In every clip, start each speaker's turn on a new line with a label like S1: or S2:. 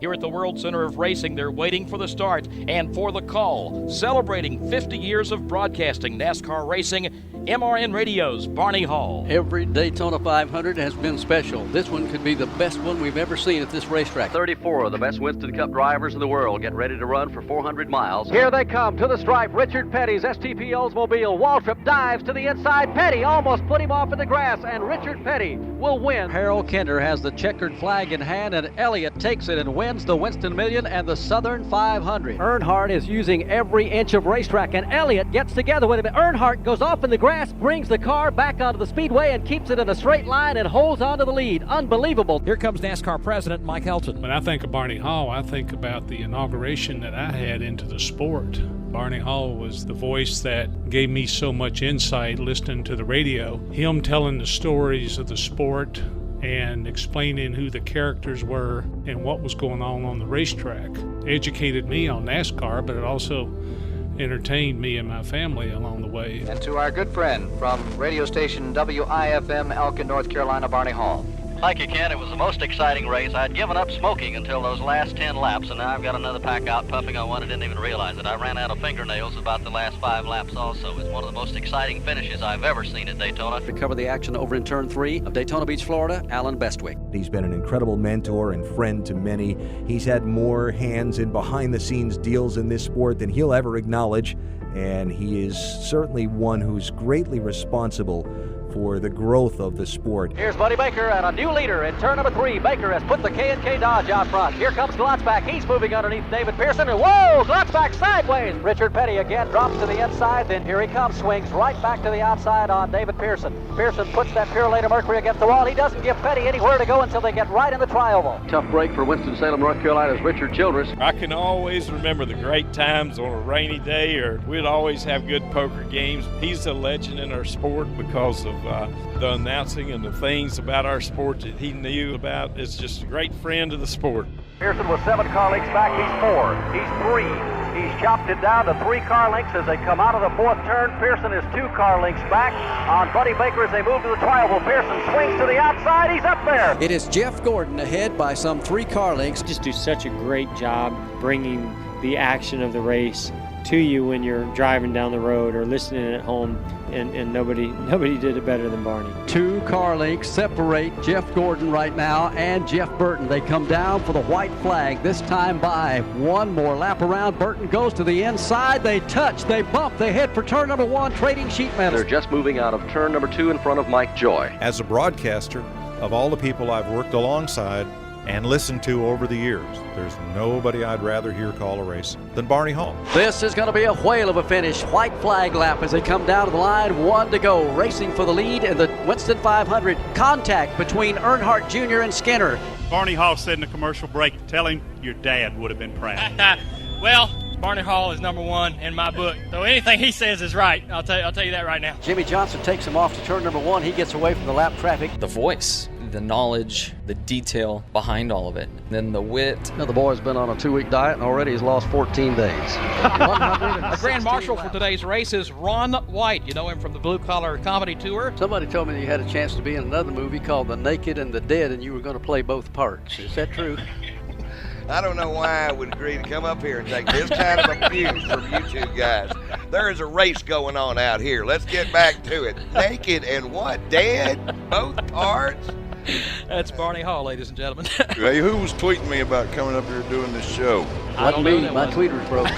S1: Here at the World Center of Racing, they're waiting for the start and for the call. Celebrating 50 years of broadcasting NASCAR racing, MRN Radio's Barney Hall.
S2: Every Daytona 500 has been special. This one could be the best one we've ever seen at this racetrack.
S3: 34 of the best Winston Cup drivers in the world get ready to run for 400 miles.
S4: Here they come to the stripe. Richard Petty's STP Oldsmobile. Waltrip dives to the inside. Petty almost put him off in the grass, and Richard Petty will win.
S2: Harold Kinder has the checkered flag in hand, and Elliott takes it and wins the Winston Million and the Southern 500.
S4: Earnhardt is using every inch of racetrack, and Elliott gets together with him. Earnhardt goes off in the grass, brings the car back onto the speedway and keeps it in a straight line and holds on to the lead. Unbelievable.
S1: Here comes NASCAR President Mike Helton.
S5: When I think of Barney Hall, I think about the inauguration that I had into the sport. Barney Hall was the voice that gave me so much insight listening to the radio. Him telling the stories of the sport and explaining who the characters were and what was going on the racetrack educated me on NASCAR, but it also entertained me and my family along the way.
S6: And to our good friend from radio station WIFM, Elkin, North Carolina, Barney Hall.
S3: Thank you, Ken. It was the most exciting race. I'd given up smoking until those last 10 laps, and now I've got another pack out puffing on one. I didn't even realize it. I ran out of fingernails about the last 5 laps also. It's one of the most exciting finishes I've ever seen at Daytona.
S2: To cover the action over in Turn 3 of Daytona Beach, Florida, Alan Bestwick.
S7: He's been an incredible mentor and friend to many. He's had more hands in behind-the-scenes deals in this sport than he'll ever acknowledge, and he is certainly one who's greatly responsible for the growth of the sport.
S4: Here's Buddy Baker and a new leader in turn number 3. Baker has put the K&K Dodge out front. Here comes Glotzback. He's moving underneath David Pearson. And whoa, Glotzback sideways. Richard Petty again drops to the inside. Then here he comes, swings right back to the outside on David Pearson. Pearson puts that Purolator Mercury against the wall. He doesn't give Petty anywhere to go until they get right in the tri-oval.
S2: Tough break for Winston-Salem, North Carolina's Richard Childress.
S8: I can always remember the great times on a rainy day, or we'd always have good poker games. He's a legend in our sport because of the announcing and the things about our sport that he knew about. It's just a great friend of the sport.
S4: Pearson was 7 car lengths back. He's 4. He's 3. He's chopped it down to 3 car lengths as they come out of the 4th turn. Pearson is 2 car lengths back on Buddy Baker as they move to the tri-oval. Pearson swings to the outside. He's up there.
S2: It is Jeff Gordon ahead by some 3 car lengths.
S9: Just do such a great job bringing the action of the race to you when you're driving down the road or listening at home, and nobody did it better than Barney.
S2: 2 car lengths separate Jeff Gordon right now and Jeff Burton. They come down for the white flag, this time by 1 more lap around. Burton goes to the inside. They touch, they bump, they head for turn number 1, trading sheet metals.
S3: They're just moving out of turn number 2 in front of Mike Joy.
S10: As a broadcaster, of all the people I've worked alongside and listened to over the years, there's nobody I'd rather hear call a race than Barney Hall.
S2: This is going to be a whale of a finish. White flag lap as they come down to the line. 1 to go. Racing for the lead in the Winston 500. Contact between Earnhardt Jr. and Skinner.
S11: Barney Hall said in the commercial break, tell him your dad would have been proud.
S12: Well, Barney Hall is number 1 in my book. So anything he says is right. I'll tell you that right now.
S2: Jimmy Johnson takes him off to turn number 1. He gets away from the lap traffic.
S13: The voice, the knowledge, the detail behind all of it. Then the wit.
S2: Now the boy's been on a 2-week diet and already he's lost 14 days.
S1: Our grand marshal for today's race is Ron White. You know him from the Blue Collar Comedy Tour.
S2: Somebody told me that you had a chance to be in another movie called The Naked and the Dead, and you were going to play both parts. Is that true?
S14: I don't know why I would agree to come up here and take this kind of abuse from you two guys. There is a race going on out here. Let's get back to it. Naked and what? Dead? Both parts?
S1: That's Barney Hall, ladies and gentlemen.
S15: Hey, who was tweeting me about coming up here doing this show?
S2: Wasn't me. My tweeter's broke.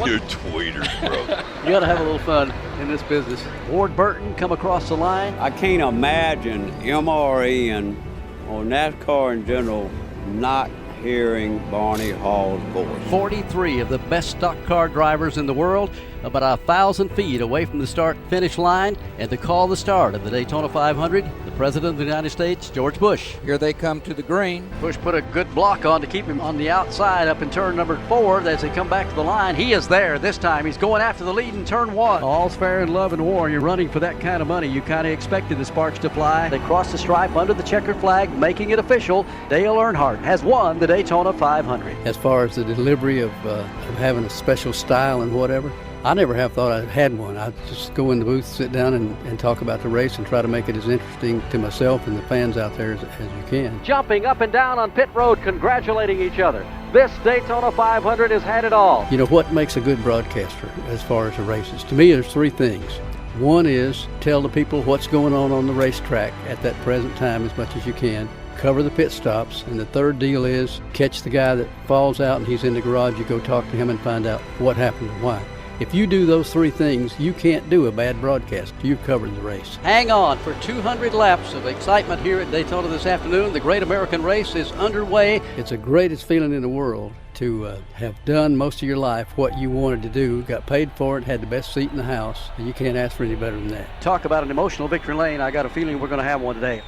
S15: Your tweeter's broke.
S2: You got to have a little fun in this business. Ward Burton come across the line.
S16: I can't imagine MRN or NASCAR in general not hearing Barney Hall's voice.
S2: 43 of the best stock car drivers in the world, about 1,000 feet away from the start-finish line, and to call the start of the Daytona 500, the President of the United States, George Bush.
S17: Here they come to the green.
S2: Bush put a good block on to keep him on the outside up in turn number 4 as they come back to the line. He is there this time. He's going after the lead in turn 1. All's fair in love and war. You're running for that kind of money. You kind of expected the sparks to fly. They cross the stripe under the checkered flag, making it official. Dale Earnhardt has won the Daytona 500.
S17: As far as the delivery of having a special style and whatever,
S2: I never have thought I had one. I just go in the booth, sit down, and talk about the race and try to make it as interesting to myself and the fans out there as you can.
S4: Jumping up and down on pit road, congratulating each other. This Daytona 500 has had it all.
S2: You know, what makes a good broadcaster as far as the races? To me, there's three things. One is tell the people what's going on the racetrack at that present time as much as you can. Cover the pit stops. And the third deal is catch the guy that falls out and he's in the garage. You go talk to him and find out what happened and why. If you do those three things, you can't do a bad broadcast. You've covered the race. Hang on for 200 laps of excitement here at Daytona this afternoon. The Great American Race is underway. It's the greatest feeling in the world to have done most of your life what you wanted to do, got paid for it, had the best seat in the house. You can't ask for any better than that. Talk about an emotional victory lane. I got a feeling we're going to have one today.